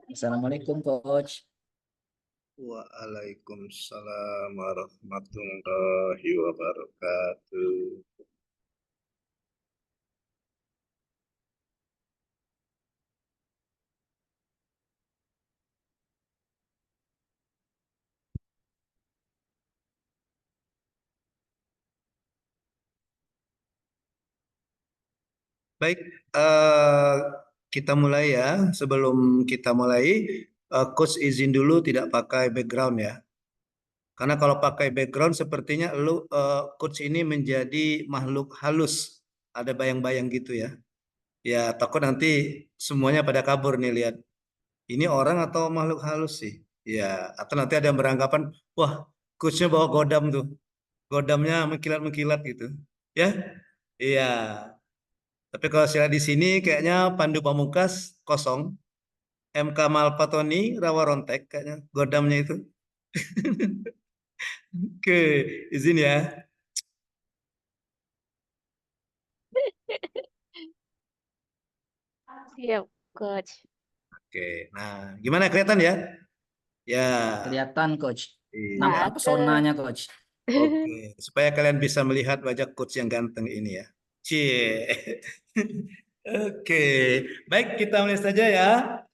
Assalamualaikum Coach. Waalaikumsalam warahmatullahi wabarakatuh. Baik, kita mulai ya. Sebelum kita mulai, Coach izin dulu tidak pakai background ya. Karena kalau pakai background sepertinya Coach ini menjadi makhluk halus. Ada bayang-bayang gitu ya. Ya takut nanti semuanya pada kabur nih lihat. Ini orang atau makhluk halus sih? Ya, atau nanti ada yang beranggapan, wah, coachnya bawa godam tuh, godamnya mengkilat-mengkilat gitu, ya? Iya. Tapi kalau saya di sini kayaknya Pandu Pamungkas kosong, MK Malpatoni Rawa Rontek kayaknya godamnya itu. Oke, izin ya. Siap, Coach. Oke, nah gimana kelihatan ya? Ya, Kelihatan Coach. iya. Nampak pesonanya Coach. Oke, supaya kalian bisa melihat wajah coach yang ganteng ini ya. Cie. Oke, baik kita mulai saja ya.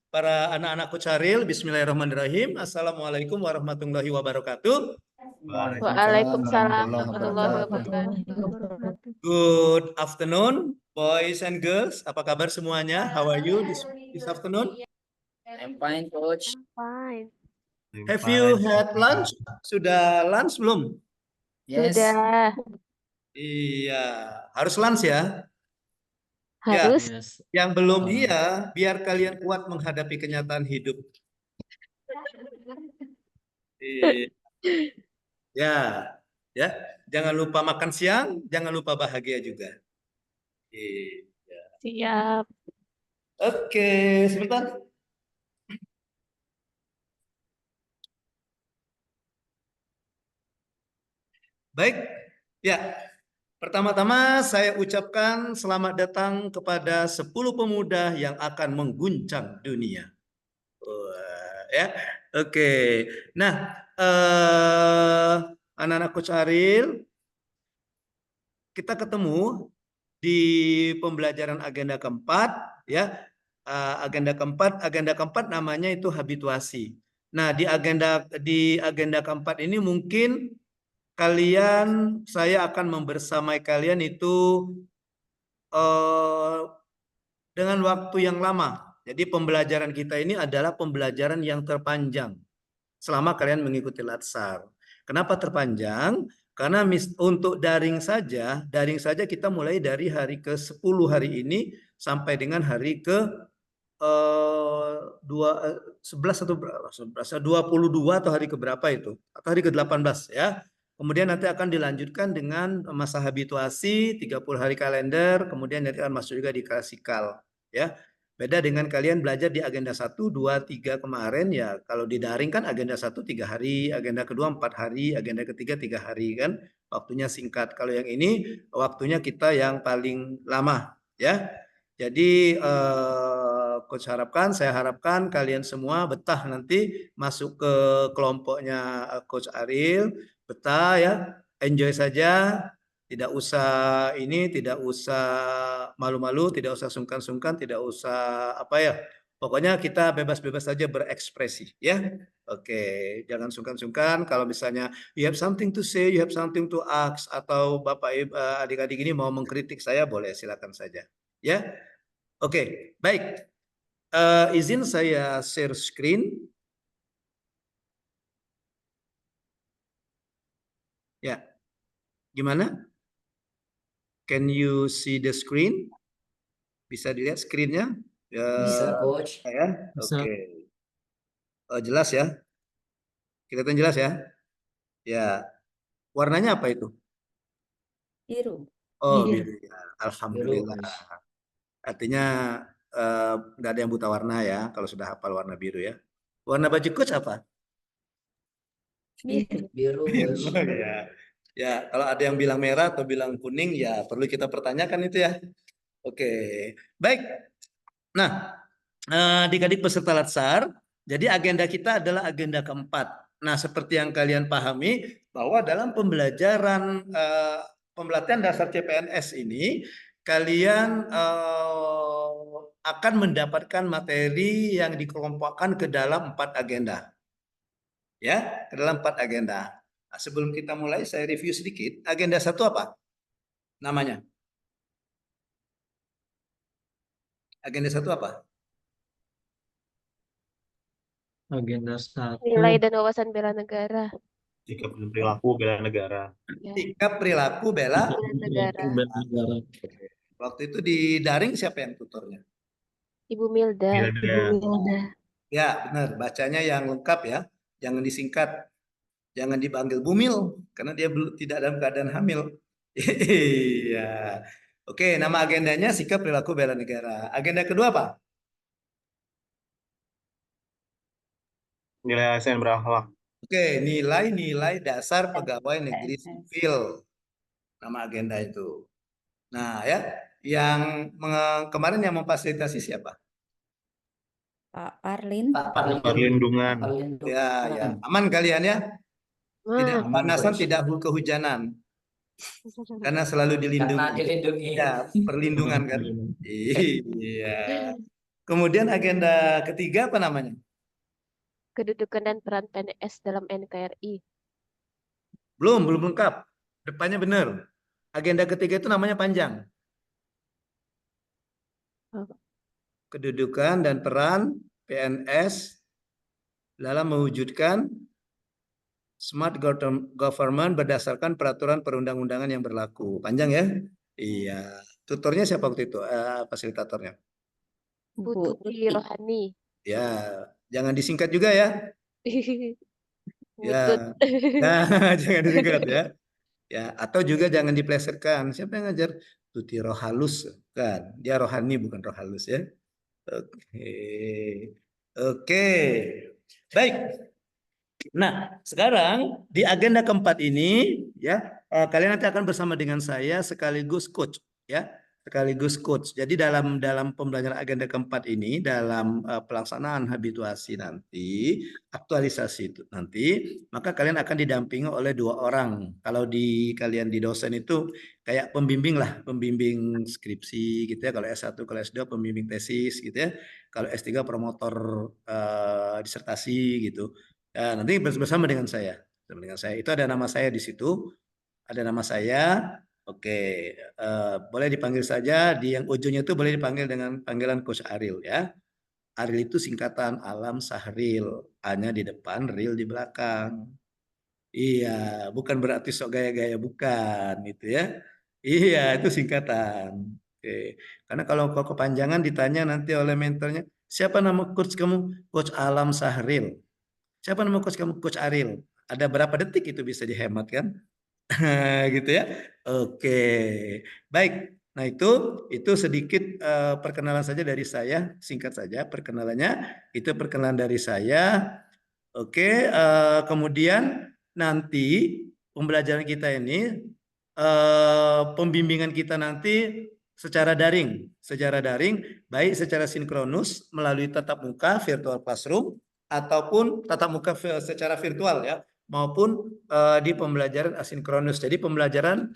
Para anak-anakku Caril, Bismillahirrahmanirrahim. Assalamualaikum warahmatullahi wabarakatuh. Waalaikumsalam warahmatullahi wabarakatuh. Good afternoon, boys and girls. Apa kabar semuanya? How are you this afternoon? I'm fine Coach. Fine. Have you had lunch? Sudah lunch belum? Yes. Sudah. Iya, harus lunch ya. Harus. Yes. Yang belum iya, biar kalian kuat menghadapi kenyataan hidup. Iya. Ya, ya. Jangan lupa makan siang, jangan lupa bahagia juga. Iya. Siap. Oke, sebentar. Baik, ya. Pertama-tama saya ucapkan selamat datang kepada 10 pemuda yang akan mengguncang dunia. Wah, ya, oke. Nah, anak-anak Coach Aril, kita ketemu di pembelajaran agenda keempat, ya. Agenda keempat namanya itu habituasi. Nah, di agenda keempat ini mungkin saya akan membersamai kalian itu dengan waktu yang lama. Jadi pembelajaran kita ini adalah pembelajaran yang terpanjang selama kalian mengikuti Latsar. Kenapa terpanjang? Karena untuk daring saja kita mulai dari hari ke-10 hari ini sampai dengan hari ke 11 atau 22 atau hari keberapa itu? Atau hari ke-18 ya. Kemudian nanti akan dilanjutkan dengan masa habituasi 30 hari kalender, kemudian nanti akan masuk juga di klasikal ya. Beda dengan kalian belajar di agenda 1, 2, 3 kemarin ya. Kalau di daring kan agenda 1 3 hari, agenda kedua 4 hari, agenda ketiga 3 hari kan. Waktunya singkat. Kalau yang ini waktunya kita yang paling lama ya. Jadi saya harapkan kalian semua betah nanti masuk ke kelompoknya Coach Aril, betah ya, enjoy saja, tidak usah malu-malu, tidak usah sungkan-sungkan, tidak usah apa ya, pokoknya kita bebas-bebas saja berekspresi ya. Oke, jangan sungkan-sungkan. Kalau misalnya you have something to say, you have something to ask, atau Bapak adik-adik ini mau mengkritik saya, boleh silakan saja ya. Oke, baik. Izin saya share screen. Ya, gimana? Can you see the screen? Bisa dilihat screennya? Bisa Coach. Ya, oke. Jelas ya? Kelihatan jelas ya? Ya. Warnanya apa itu? Biru. Oh, Biru. biru ya. Alhamdulillah. Artinya nggak ada yang buta warna ya, kalau sudah hafal warna biru ya. Warna baju coach apa? Biru. Biru Coach. Oh, ya. Ya, kalau ada yang bilang merah atau bilang kuning ya perlu kita pertanyakan itu ya. Oke. Baik. Nah, adik-adik peserta Latsar, jadi agenda kita adalah agenda keempat. Nah, seperti yang kalian pahami bahwa dalam pembelajaran pembelatihan dasar CPNS ini, kalian akan mendapatkan materi yang dikelompokkan ke dalam 4 agenda. Ya, ke dalam 4 agenda. Nah, sebelum kita mulai, saya review sedikit. Agenda 1 apa? Namanya? Agenda 1 apa? Agenda 1, Nilai dan wawasan bela negara. sikap dan perilaku bela negara. Ya, Sikap perilaku bela. bela negara. Bela negara. Waktu itu di daring siapa yang tutornya? Ibu Milda. Milda. Ya, benar. Bacanya yang lengkap ya. Jangan disingkat. Jangan dipanggil Bumil karena dia belum tidak dalam keadaan hamil. Iya. Oke, nama agendanya sikap perilaku bela negara. Agenda kedua apa? Nilai ASN berakhlak. Oke, nilai-nilai dasar pegawai negeri sipil. Nama agenda itu. Nah, ya, yang kemarin yang memfasilitasi siapa? Pak Parlin. Perlindungan. Ya, ya. Aman kalian ya? Tidak Wah, kepanasan, tidak kehujanan. Karena selalu Karena dilindungi. dilindungi. Ya, perlindungan kan. Iya. Kemudian agenda ketiga apa namanya? kedudukan dan peran PNS dalam NKRI. Belum lengkap. Depannya benar. Agenda ketiga itu namanya panjang. Apa? Kedudukan dan peran PNS dalam mewujudkan smart government berdasarkan peraturan perundang-undangan yang berlaku. Panjang ya? Iya. Tutornya siapa waktu itu? Fasilitatornya. Bu Tuti Rohani. Ya, jangan disingkat juga ya. Butut. Ya. Nah, jangan disingkat ya. Ya, atau juga jangan diplesetkan. Siapa yang ngajar? Tuti Rohalus kan. Dia rohani bukan rohalus ya. Oke. Oke. Baik. Nah, sekarang di agenda keempat ini ya, kalian nanti akan bersama dengan saya sekaligus coach ya, sekaligus coach. Jadi dalam pembelajaran agenda keempat ini dalam pelaksanaan habituasi nanti, aktualisasi itu nanti, maka kalian akan didampingi oleh 2 orang. Kalau kalian di dosen itu kayak pembimbing lah, pembimbing skripsi gitu ya. Kalau S1, kalau S2 pembimbing tesis gitu ya. Kalau S3 promotor disertasi gitu. Ya, nanti bersama dengan saya. Bersama dengan saya. Itu ada nama saya di situ. Ada nama saya. Oke, boleh dipanggil saja. Di yang ujungnya itu boleh dipanggil dengan panggilan Coach Ariel ya. Ariel itu singkatan Alam Sahril. A-nya di depan, Ril di belakang. Iya, bukan berarti sok gaya-gaya, bukan gitu ya. Iya, itu singkatan. Oke. Karena kalau kau kepanjangan ditanya nanti oleh mentornya, siapa nama coach kamu? Coach Alam Sahril. Siapa nama coach kamu? Coach Ariel. Ada berapa detik itu bisa dihemat kan? Gitu ya. Oke. Baik. Nah, itu sedikit perkenalan saja dari saya, singkat saja perkenalannya. Itu perkenalan dari saya. Oke, kemudian nanti pembelajaran kita ini pembimbingan kita nanti secara daring, baik secara sinkronus melalui tatap muka virtual classroom ataupun tatap muka secara virtual ya, maupun di pembelajaran asinkronus. Jadi pembelajaran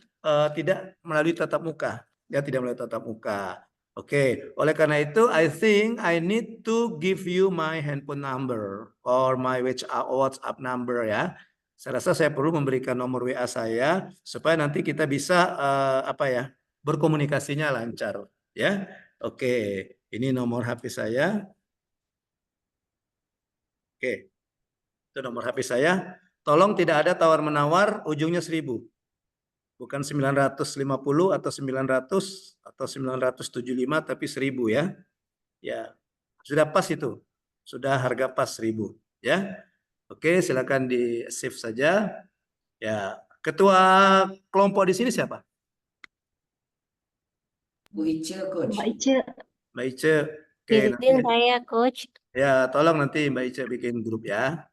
tidak melalui tatap muka, ya tidak melalui tatap muka. Oke, oleh karena itu, I think I need to give you my handphone number or my WhatsApp number ya. Saya rasa saya perlu memberikan nomor WA saya supaya nanti kita bisa berkomunikasinya lancar ya. Oke, ini nomor HP saya. Oke, itu nomor HP saya. Tolong tidak ada tawar-menawar, ujungnya 1000. Bukan 950 atau 900 atau 975 tapi 1000 ya. Ya, sudah pas itu. Sudah harga pas 1000 ya. Oke, silakan di save saja. Ya, ketua kelompok di sini siapa? Bu Ice, Coach. Mbak Ice. Mbak Ice. Oke, nanti, Izin saya, Coach. ya tolong nanti Mbak Ice bikin grup ya.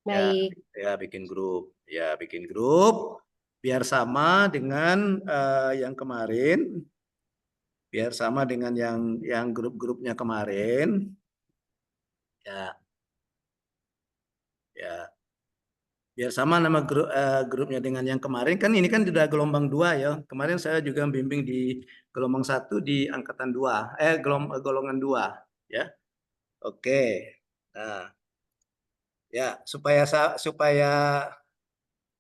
Baik. Ya, bikin grup. Ya, bikin grup biar sama dengan yang kemarin. biar sama dengan yang grup-grupnya kemarin. Ya, ya. Biar sama nama grupnya dengan yang kemarin. Kan ini kan sudah gelombang 2 ya. Kemarin saya juga bimbing di gelombang 1 di angkatan 2. Golongan 2 ya. Oke. Nah, ya supaya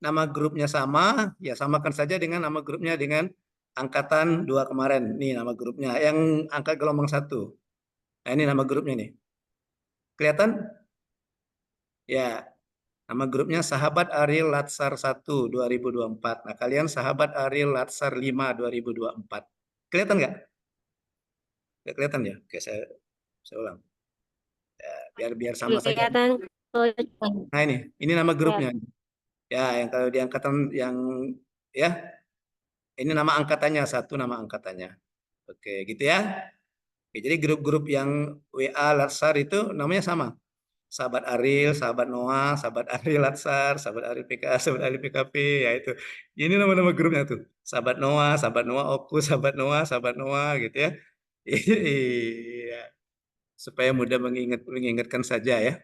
nama grupnya sama, ya samakan saja dengan nama grupnya dengan angkatan 2 kemarin. Nih nama grupnya yang angkat gelombang 1. Nah, ini nama grupnya nih. Kelihatan? Ya, nama grupnya Sahabat Ariel Latsar 1 2024. Nah, kalian Sahabat Ariel Latsar 5 2024. Kelihatan nggak? Nggak kelihatan ya? Oke, saya ulang. Ya, biar sama saja. Kelihatan, Coach. Nah, ini nama grupnya. Ya, yang kalau di angkatan yang ya, ini nama angkatannya, 1 nama angkatannya. Oke, gitu ya. Oke, jadi grup-grup yang WA Latsar itu namanya sama. Sahabat Ariel, sahabat Noah, sahabat Ariel Latsar, sahabat Ariel PK, sahabat Ariel PKP, ya itu. Ini nama-nama grupnya tuh. Sahabat Noah Okus, sahabat Noah gitu ya. Iya. Supaya mudah mengingatkan saja ya.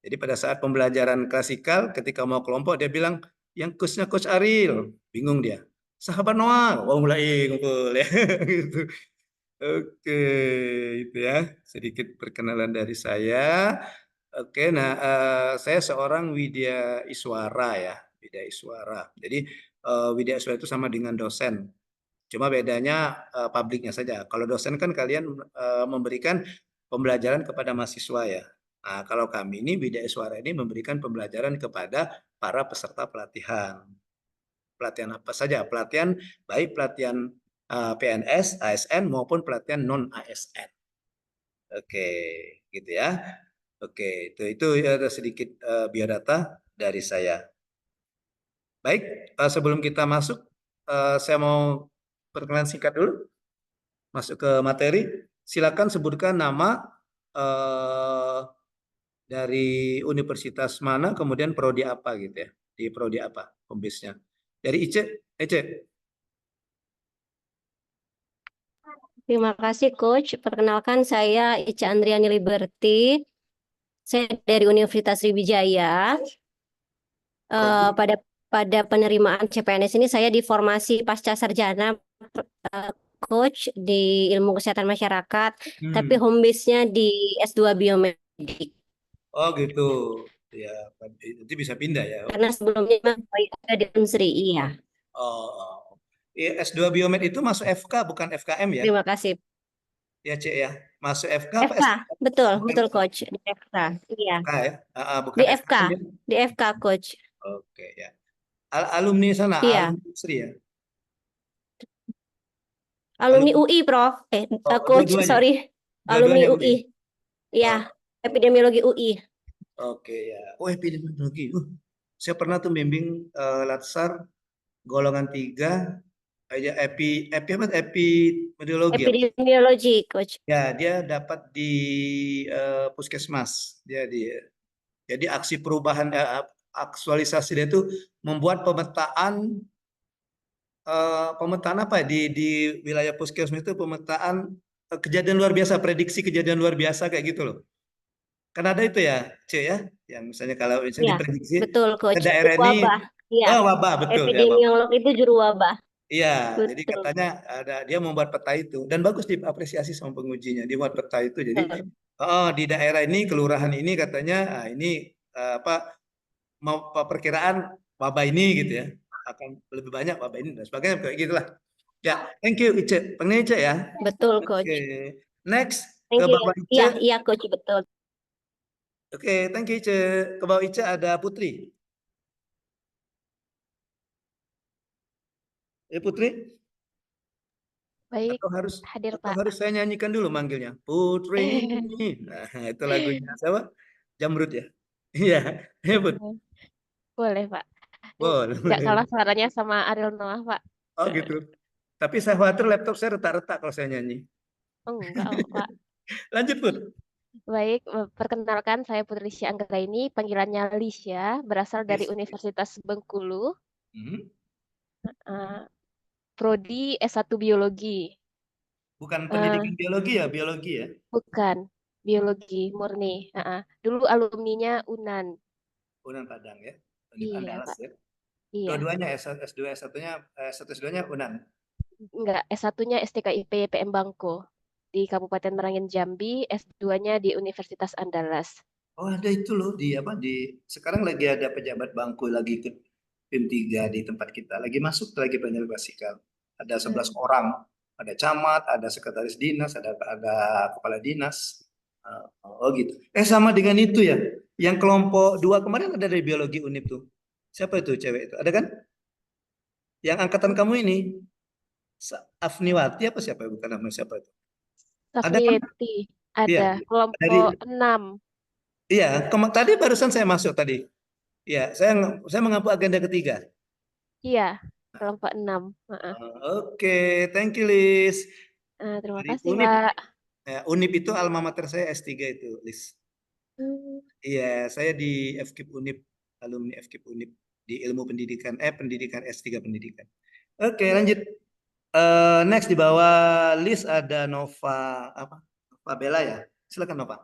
Jadi pada saat pembelajaran klasikal ketika mau kelompok dia bilang yang coachnya Coach Ariel, bingung dia. Sahabat Noah, mulai ngumpul ya gitu. Oke, itu ya sedikit perkenalan dari saya. Oke, nah saya seorang Widya Iswara ya, Widya Iswara. Jadi Widya Iswara itu sama dengan dosen. Cuma bedanya publiknya saja. Kalau dosen kan kalian memberikan pembelajaran kepada mahasiswa ya. Nah, kalau kami ini Widya Iswara ini memberikan pembelajaran kepada para peserta pelatihan. Pelatihan apa saja? Pelatihan baik pelatihan PNS, ASN maupun pelatihan non ASN. Oke, gitu ya. Oke, itu ada sedikit biodata dari saya. Baik, sebelum kita masuk, saya mau perkenalan singkat dulu. Masuk ke materi. Silakan sebutkan nama dari universitas mana, kemudian prodi apa gitu ya. Di prodi apa pembisnya. Dari Ice. Terima kasih, Coach. Perkenalkan, saya Ica Andriani Liberty. Saya dari Universitas Sriwijaya. Pada penerimaan CPNS ini saya diformasi pasca sarjana Coach di ilmu kesehatan masyarakat, tapi home base-nya di S2 Biomedik. Oh gitu. Ya, nanti bisa pindah ya. Karena sebelumnya memang ada di Unsri, iya. Oh. S2 Biomed itu masuk FK bukan FKM ya? Terima kasih. Ya, Cek ya. Masuk FK apa FK, betul, Bukan betul Coach. Di FK, iya. FK ya? Bukan Di FK, FKM ya? di FK Coach. Oke ya. Alumni sana, Iya. alumni Sri ya? Alumni UI, Prof. Coach, dua-duanya? sorry. Dua-duanya Alumni UI. Iya, epidemiologi UI. Oke ya. Oh, epidemiologi. Saya pernah tuh bimbing Latsar golongan 3 aja epidemiologi. Epidemiologi, Coach. Ya, dia dapat di puskesmas. Jadi aksi perubahan aktualisasi dia itu membuat pemetaan apa ya, di wilayah puskesmas itu pemetaan kejadian luar biasa, prediksi kejadian luar biasa kayak gitu loh. Kan ada itu ya, Cek ya, yang misalnya kalau misalnya Iya, diprediksi betul, Coach. ke daerah ini, Wabah. Iya. oh wabah betul ya, wabah. Epidemiolog itu juru wabah. Iya, Betul. jadi katanya dia membuat peta itu dan bagus diapresiasi sama pengujinya, dia buat peta itu. Jadi di daerah ini, kelurahan ini katanya ini mau perkiraan wabah ini gitu ya, akan lebih banyak wabah ini dan sebagainya kayak gitulah. Ya, thank you Ice. Pengen Ice ya. Betul, Coach. Oke. Next Thank ke you. bawah Ice. Iya, iya, Coach, betul. Oke, thank you Ice. Ke bawah Ice ada Putri. Putri? Baik, Atau hadir Pak. harus saya nyanyikan dulu manggilnya Putri. Nah, itu lagunya siapa? Jamrud ya. Iya, Put. Boleh Pak. Boleh. Nggak kalah suaranya sama Ariel Noah Pak. Oh gitu. Tapi saya khawatir laptop saya retak-retak kalau saya nyanyi. Oh, enggak Pak. Lanjut Put. Baik, perkenalkan saya Putri Anggraini, panggilannya Lisya, berasal dari Universitas Bengkulu, Prodi S1 Biologi. Bukan Eh, pendidikan biologi ya, biologi ya. bukan biologi murni. Dulu alumninya UNAN. Unan Padang ya. Univ Iya, Andalas Pak. ya. Iya. Dua-duanya S2 S1-nya S1 S2-nya Unan. Enggak, S1-nya STKIP PM Bangko di Kabupaten Merangin Jambi, S2-nya di Universitas Andalas. Oh, ada itu loh di apa di sekarang lagi ada pejabat bangku lagi ikut PIM 3 di tempat kita. Lagi masuk lagi penyelenggaraan basikal. Ada 11 orang. Ada camat, ada sekretaris dinas, ada kepala dinas. Oh gitu. Sama dengan itu ya. Yang kelompok 2 kemarin ada dari biologi UNIP tuh. Siapa itu cewek itu? Ada kan? Yang angkatan kamu ini Afniwati apa siapa? Bukan nama siapa itu? Ada kan? Safrieti, Iya. ada Dari kelompok 6. iya, tadi barusan saya masuk tadi. Iya, saya mengampu agenda ketiga. Iya, kelompok 6. Oke, thank you Liz. Terima Dari kasih, UNIP. Pak. UNIP itu alma mater saya S3 itu, Liz. Hmm, Iya, saya di FKIP UNIP, alumni FKIP UNIP di ilmu pendidikan, pendidikan S3 pendidikan. Oke, lanjut. Next di bawah Liz ada Nova apa? Nova Bella ya. Silakan Nova.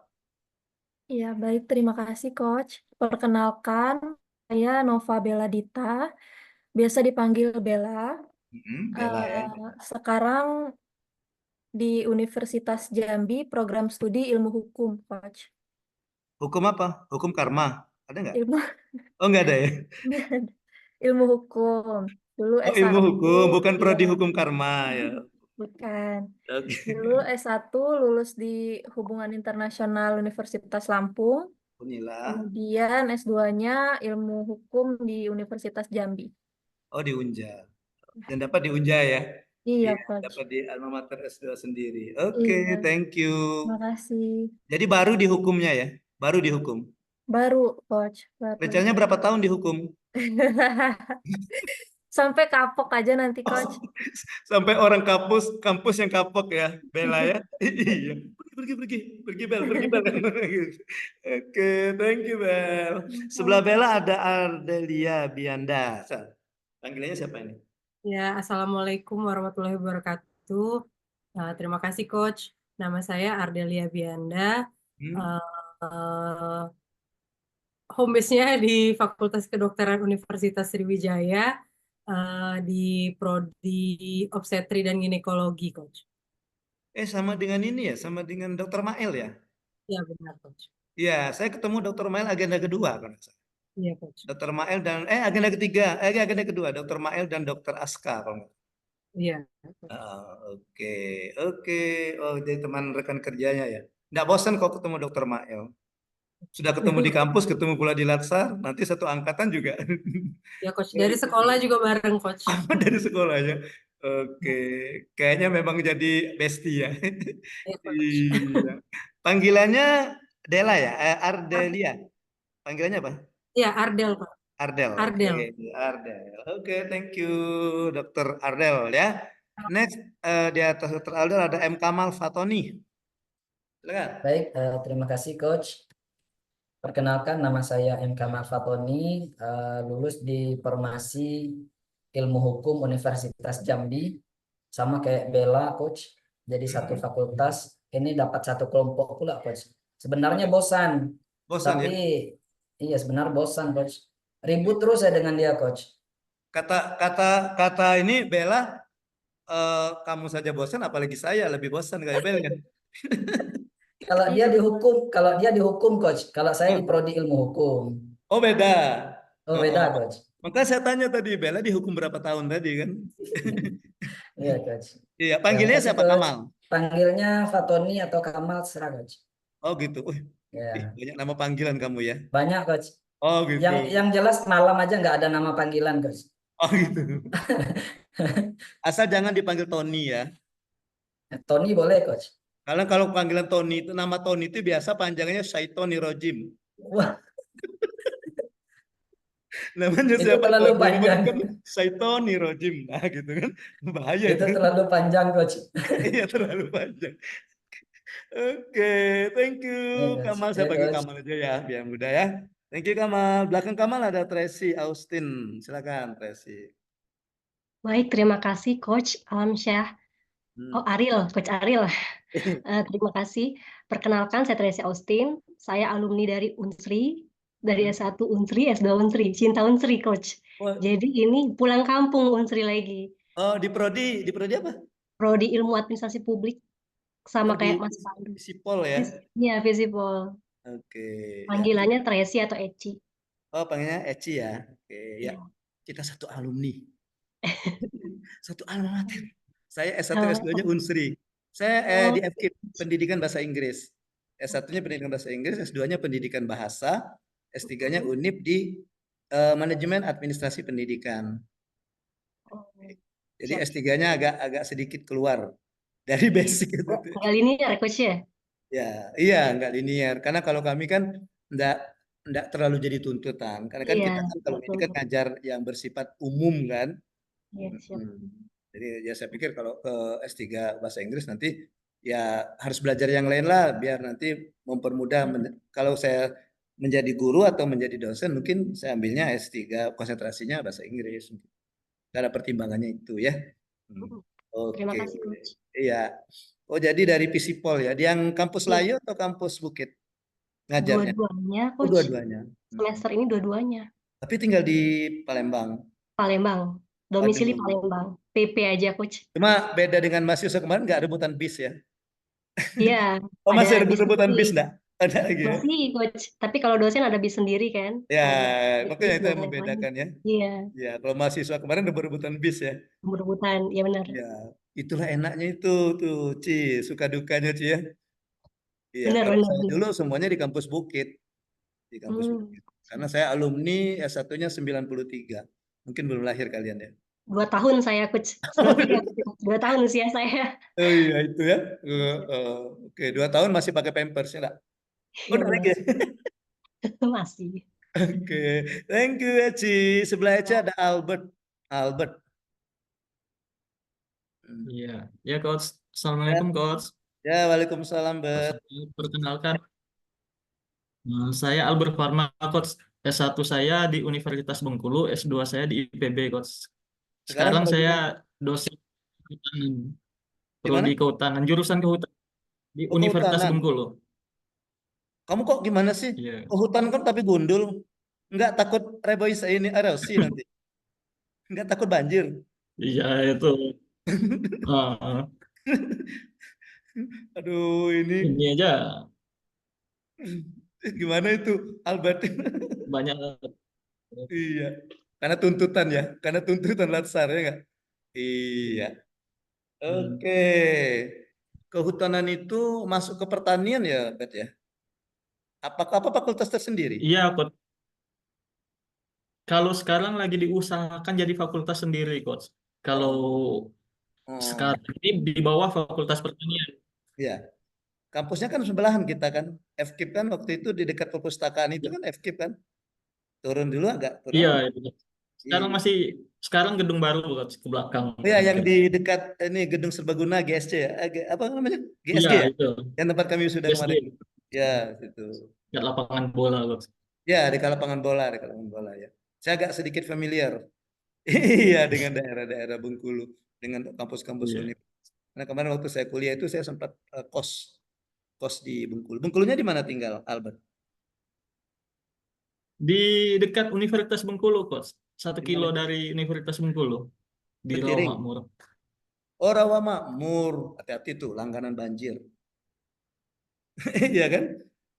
Iya, baik. Terima kasih, Coach. Perkenalkan, saya Nova Bella Dita, biasa dipanggil Bella. Bella ya. Sekarang di Universitas Jambi, program studi ilmu hukum, Coach. Hukum apa? Hukum karma. Ada nggak? Ilmu, Oh, nggak ada ya? ilmu hukum. Dulu Oh, ilmu S1, hukum, bukan iya, prodi hukum karma ya. bukan. Oke. Dulu S1 lulus di Hubungan Internasional Universitas Lampung. Unila. Kemudian S2-nya ilmu hukum di Universitas Jambi. Oh, di Unja. Dan dapat di Unja ya. Iya, Iya, Coach. dapat di alma mater S2 sendiri. Oke, Iya, thank you. terima kasih. Jadi baru dihukumnya ya? Baru dihukum. Baru, Coach. Baru. Rencananya berapa tahun dihukum? Sampai kapok aja nanti, Coach. Sampai orang kampus yang kapok ya, Bella ya. Iya. Pergi Bel. Oke, thank you Bel. Sebelah Bella ada Ardelia Bianda. Panggilannya siapa ini? Ya, Assalamualaikum warahmatullahi wabarakatuh. Terima kasih, Coach. Nama saya Ardelia Bianda. Home base-nya di Fakultas Kedokteran Universitas Sriwijaya, di Prodi Obstetri dan Ginekologi, Coach. Sama dengan ini ya, sama dengan Dr. Mael ya? Ya, benar, Coach. Iya, saya ketemu Dr. Mael agenda kedua kan. Iya, Coach. Dr. Mael dan agenda ketiga, agenda kedua Dr. Mael dan Dr. Aska kalau nggak. Iya. Oke. Oh, jadi teman rekan kerjanya ya. Nggak bosan kok ketemu Dr. Mael. Sudah ketemu di kampus, ketemu pula di Latsar, nanti satu angkatan juga. Ya, Coach. Dari sekolah juga bareng, Coach. Dari sekolahnya. Oke. Kayaknya memang jadi bestie ya. Ya, Coach. Iya. Panggilannya Dela ya? Ardelia. Panggilannya apa? Ya, Ardel, Pak. Ardel. Ardel. Ardel. Oke, thank you Dr. Ardel ya. Next di atas Dr. Ardel ada M. Kamal Fatoni. Silakan. Baik, terima kasih Coach. Perkenalkan, nama saya M. Kamal Fatoni, lulus di Formasi Ilmu Hukum Universitas Jambi, sama kayak Bella, Coach. Jadi satu fakultas, ini dapat satu kelompok pula, Coach. Sebenarnya bosan, tapi ya? Iya sebenarnya bosan, Coach. Ribut terus ya dengan dia, Coach. Kata ini Bella, kamu saja bosan, apalagi saya lebih bosan kayak Bella kan? Kalau dia dihukum, Coach. Kalau saya di Prodi Ilmu Hukum. Oh, beda. Oh, beda, Coach. Maka saya tanya tadi, Bella dihukum berapa tahun tadi kan? Iya, Coach. Iya, panggilnya siapa, Coach. Kamal? Panggilnya Fatoni atau Kamal, serah, Coach. Oh gitu. Ya. Banyak nama panggilan kamu ya? Banyak, Coach. Oh gitu. Yang jelas malam aja nggak ada nama panggilan, Coach. Oh gitu. Asal jangan dipanggil Tony ya. Tony boleh, Coach. Kalau panggilan Tony itu, nama Tony itu biasa panjangnya Syaitoni Rojim. Wah. Namanya Itu siapa? terlalu panjang. Syaitoni Rojim. Nah gitu kan. Bahaya. Itu terlalu panjang, Coach. Iya, terlalu panjang. Oke, thank you. Ya, Kamal, saya panggil Kamal aja ya, biar mudah ya. Thank you Kamal. Belakang Kamal ada Tracy Austin. Silakan Tracy. Baik, terima kasih Coach Alamsyah. Oh, Ariel, Coach Ariel. Terima kasih. Perkenalkan, saya Tracy Austin. Saya alumni dari Unsri, dari S1 Unsri, S2 Unsri, cinta Unsri, Coach. Wah, Jadi ini pulang kampung Unsri lagi. oh, di prodi apa? Prodi Ilmu Administrasi Publik, sama Oh, kayak di Mas Pandu. Visipol ya. Iya, Visipol. Oke, ya. Panggilannya Tracy atau Eci. Oh, panggilnya Eci ya. Oke, ya. Iya. Kita satu alumni. Satu alma mater. Saya S1 Halo. S2-nya Unsri. Saya Oh, di FKIP, Pendidikan Bahasa Inggris. S1-nya Pendidikan Bahasa Inggris, S2-nya Pendidikan Bahasa, S3-nya Unip di Manajemen Administrasi Pendidikan. oh, Jadi siap. S3-nya agak sedikit keluar dari Iya. basic itu. Nggak linear, Coach ya? Ya, iya nggak linear. Karena kalau kami kan nggak terlalu jadi tuntutan. Karena kan Iya, kita kan kalau ini betul. kan ngajar yang bersifat umum kan. Iya, siap. Jadi ya saya pikir kalau ke S3 Bahasa Inggris nanti ya harus belajar yang lain lah biar nanti mempermudah. Kalau saya menjadi guru atau menjadi dosen mungkin saya ambilnya S3 konsentrasinya Bahasa Inggris. Karena pertimbangannya itu ya. Terima Oke. kasih, Coach. Iya. Oh, jadi dari Visipol ya. Di yang kampus Iya. Layu atau kampus Bukit ngajarnya? Dua-duanya, Oh, Coach. dua-duanya. Semester ini dua-duanya. Tapi tinggal di Palembang. Palembang. Domisili Aduh. Palembang. PP aja, Coach. Cuma beda dengan mahasiswa kemarin nggak rebutan bis ya? Iya, Oh, masih ada bis rebutan bis sendiri. nggak? Ada lagi ya? Masih, Coach. Tapi kalau dosen ada bis sendiri kan? Ya, Ada makanya itu bis yang dan membedakan ya. Iya, Ya, kalau mahasiswa kemarin rebut-rebutan bis ya. rebutan. Ya benar. Ya, itulah enaknya itu tuh, Ci, suka dukanya Ci ya. Iya, Benar, kalau benar, saya benar. dulu semuanya di kampus Bukit. Di kampus Bukit. Karena saya alumni S1-nya 93. Mungkin belum lahir kalian ya. 2 tahun saya, Coach. Nanti 2 tahun usia saya. Oh iya itu ya. Oke, 2 tahun masih pakai Pampers ya nggak? Iya, Udah lagi benar. ya? Masih. Oke, thank you Eci. Sebelah Eci ada Albert. Albert. Iya, ya Coach. Assalamualaikum Coach. Ya, waalaikumsalam, Bert. Perkenalkan, saya Albert Farma, Coach. S1 saya di Universitas Bengkulu, S2 saya di IPB, Coach. Sekarang saya dosen kehutanan, prodi kehutanan, jurusan kehutanan di Universitas Kehutanan. Bengkulu. Kamu kok gimana sih? Iya. Kehutan kan tapi gundul. Nggak takut erosi nanti? Nggak takut banjir? Iya, itu. Aduh, ini aja. Gimana itu, Albert? Banyak. Iya, karena tuntutan ya, karena tuntutan Latsar ya nggak? Iya. Oke. Kehutanan itu masuk ke pertanian ya, Bet ya? Apa fakultas tersendiri? Iya, Coach. Kalau sekarang lagi diusahakan jadi fakultas sendiri, Coach. Kalau sekarang ini di bawah fakultas pertanian. Iya. Kampusnya kan sebelahan kita kan. FKIP kan waktu itu di dekat perpustakaan itu kan FKIP kan. Turun dulu agak. Iya, itu. Sekarang gedung baru Coach, ke belakang. Iya, yang di dekat ini gedung serbaguna GSC ya. Apa namanya? GSG Iya, ya? itu. Yang tempat kami sudah GSG. kemarin. Ya, itu. Dekat lapangan bola, Coach. Ya, di lapangan bola ya. Saya agak sedikit familiar. Iya, dengan daerah-daerah Bengkulu, dengan kampus-kampus universitas. Karena kemarin waktu saya kuliah itu saya sempat kos di Bengkulu. Bengkulunya di mana tinggal, Albert? Di dekat Universitas Bengkulu, Coach. 1 kilo dari Universitas Bengkulu. Di Rawamakmur. Oh, Rawamakmur. Hati-hati tuh, langganan banjir. Iya kan?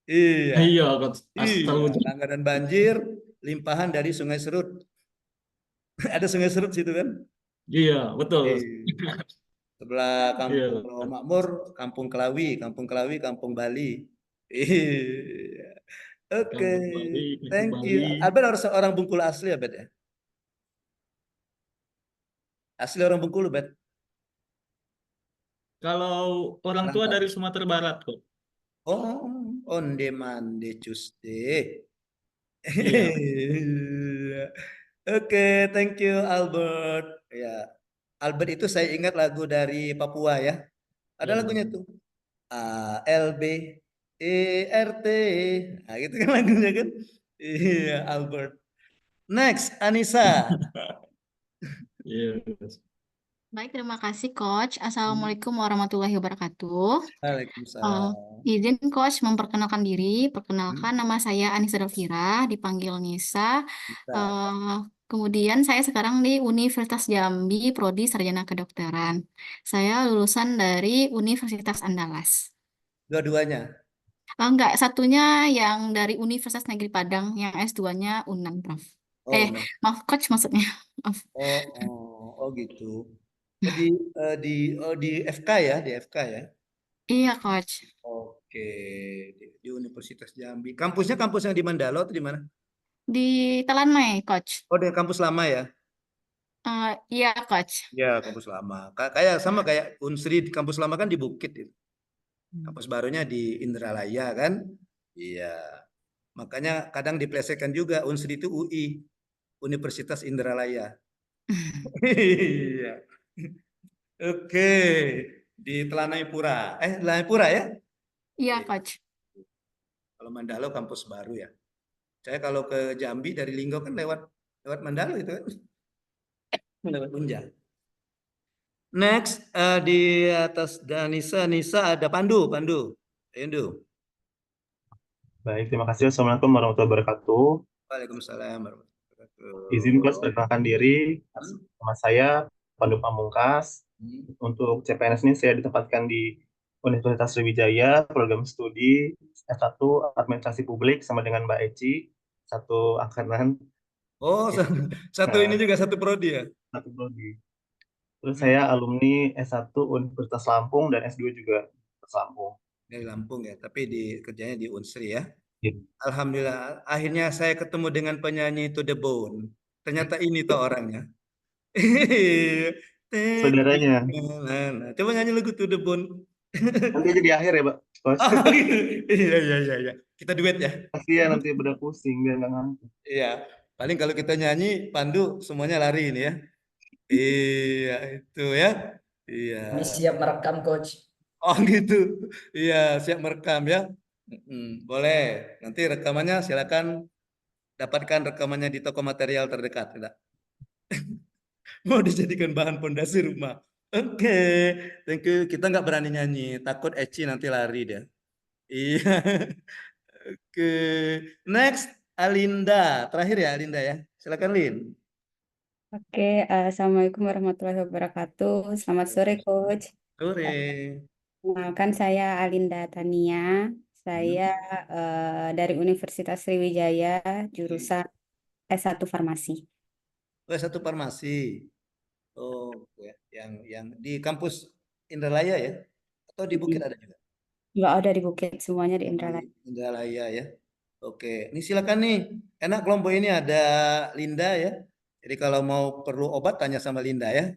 Iya. Iya, Coach. Iya, langganan banjir, limpahan dari Sungai Serut. Ada Sungai Serut situ kan? Iya, betul. Sebelah Kampung Rawamakmur, Kampung Kelawi, Kampung Bali. Iya. Oke, thank you. Albert harus orang Bengkulu asli ya, Bet ya? Asli orang Bengkulu, Bet? Kalau orang tua dari Sumatera Barat, kok. Oh, onde mande custe. Oke, thank you Albert. Ya, Albert itu saya ingat lagu dari Papua ya. Ada lagunya tuh. ALB ERT. Nah, gitu kan lagunya kan? Iya, Albert. Next, Anissa. Iya. Baik, terima kasih Coach. Assalamualaikum warahmatullahi wabarakatuh. Waalaikumsalam. Izin Coach memperkenalkan diri. Hmm, Perkenalkan, nama saya Anissa Delvira, dipanggil Nisa. bisa. Kemudian saya sekarang di Universitas Jambi, Prodi Sarjana Kedokteran. Saya lulusan dari Universitas Andalas. Dua-duanya. Enggak, satunya yang dari Universitas Negeri Padang, yang S2-nya UNAN, Prof. Oh, nah. Maaf Coach maksudnya. Maaf. Oh gitu. Di FK ya, di FK ya. Iya Coach. Oke, di Universitas Jambi. Kampusnya kampus yang di Mandalo atau di mana? Di Telanmai, Coach. Oh, di kampus lama ya? Iya, Coach. Ya, kampus lama. Kayak sama kayak Unsri, kampus lama kan di Bukit itu. Kampus barunya di Indralaya kan? Iya. Makanya kadang diplesetkan juga Unsri itu UI, Universitas Indralaya. Iya. Oke, di Telanai Pura. Telanai Pura ya? Iya, Iya. Coach. Kalau Mandalo kampus baru ya. Saya kalau ke Jambi dari Linggo kan lewat Mandalo itu kan. Lewat Unja. Next di atas Danisa, Nisa ada Pandu. Pandu. Baik, terima kasih. Assalamualaikum warahmatullahi wabarakatuh. Waalaikumsalam warahmatullahi wabarakatuh. Izin Coach perkenalkan diri. Nama saya Pandu Pamungkas. Untuk CPNS ini saya ditempatkan di Universitas Sriwijaya, program studi S1 Administrasi Publik sama dengan Mbak Eci, satu angkatan. Oh, satu ini juga satu prodi ya? Satu prodi. Terus saya alumni S1 Universitas Lampung dan S2 juga Universitas Lampung. Dari Lampung ya, tapi kerjanya di Unsri ya. Iya. Alhamdulillah, akhirnya saya ketemu dengan penyanyi To The Bone. Ternyata ini toh orangnya. Saudaranya. Nah, coba nyanyi lagu To The Bone. Nanti aja di akhir ya, Pak. Oh, gitu. Iya. Kita duet ya. Kasihan nanti pada pusing biar nggak ngantuk. Iya, paling kalau kita nyanyi Pandu semuanya lari ini ya. Iya, itu ya. Iya. Ini siap merekam, Coach. Oh gitu. Iya, siap merekam ya. Boleh. Nanti rekamannya silakan dapatkan rekamannya di toko material terdekat. Tidak? Mau dijadikan bahan pondasi rumah. Oke, thank you. Kita nggak berani nyanyi, takut Eci nanti lari dia. Iya. Oke, next Alinda. Terakhir ya Alinda ya. Silakan Lin. Oke, Assalamualaikum warahmatullahi wabarakatuh. Selamat sore, Coach. Sore. Kenalkan saya Alinda Tania. Saya dari Universitas Sriwijaya, jurusan S1 Farmasi. S1 Farmasi. Oh, ya. Yang di kampus Indralaya ya? Atau di Bukit ada juga? Nggak ada di Bukit, semuanya di Indralaya. Indralaya ya. Oke, ini silakan nih. Enak kelompok ini ada Linda ya. Jadi kalau mau perlu obat tanya sama Linda ya.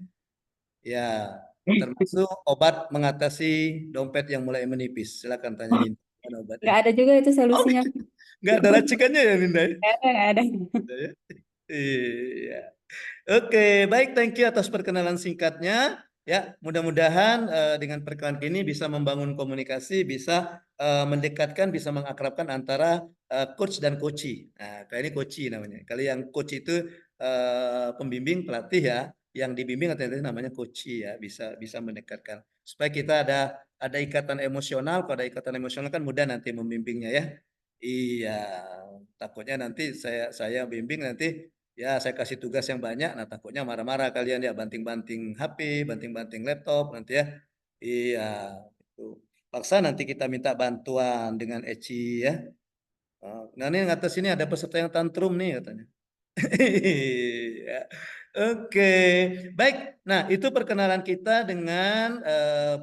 Ya, termasuk obat mengatasi dompet yang mulai menipis. Silakan tanya Linda. Nggak ada juga itu solusinya. Nggak ada racikannya ya Linda ya? Nggak ada. Iya. Oke, baik, thank you atas perkenalan singkatnya. Ya, mudah-mudahan dengan perkenalan ini bisa membangun komunikasi, bisa mendekatkan, bisa mengakrabkan antara coach dan coachee. Nah, kali ini coachee namanya. Kali yang coach itu pembimbing, pelatih ya, yang dibimbing atau namanya coachee ya, bisa mendekatkan. Supaya kita ada ikatan emosional. Kalau ada ikatan emosional kan mudah nanti membimbingnya ya. Iya, takutnya nanti saya bimbing nanti. Ya, saya kasih tugas yang banyak, nah takutnya marah-marah kalian ya, banting-banting HP, banting-banting laptop nanti ya. Iya, itu. Paksa nanti kita minta bantuan dengan Eci ya. Nah ini atas sini ada peserta yang tantrum nih katanya. Iya. Oke, baik. Nah itu perkenalan kita dengan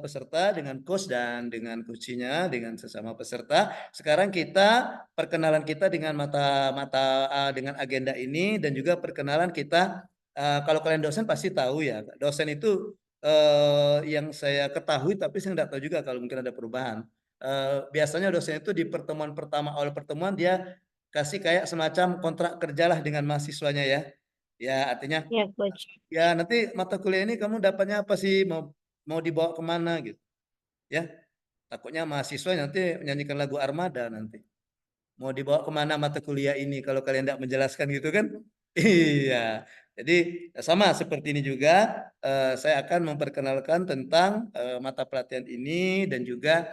peserta, dengan coach dan dengan coachnya, dengan sesama peserta. Sekarang kita perkenalan kita dengan dengan agenda ini dan juga perkenalan kita. Kalau kalian dosen pasti tahu ya, dosen itu yang saya ketahui, tapi saya nggak tahu juga kalau mungkin ada perubahan. Biasanya dosen itu di pertemuan pertama, awal pertemuan dia kasih kayak semacam kontrak kerjalah dengan mahasiswanya ya. Ya artinya Ya, Coach. ya nanti mata kuliah ini kamu dapatnya apa sih, mau dibawa kemana gitu ya. Takutnya mahasiswa nanti menyanyikan lagu Armada nanti. Mau dibawa kemana mata kuliah ini kalau kalian tidak menjelaskan gitu kan. Iya, jadi sama seperti ini juga. Saya akan memperkenalkan tentang mata pelatihan ini dan juga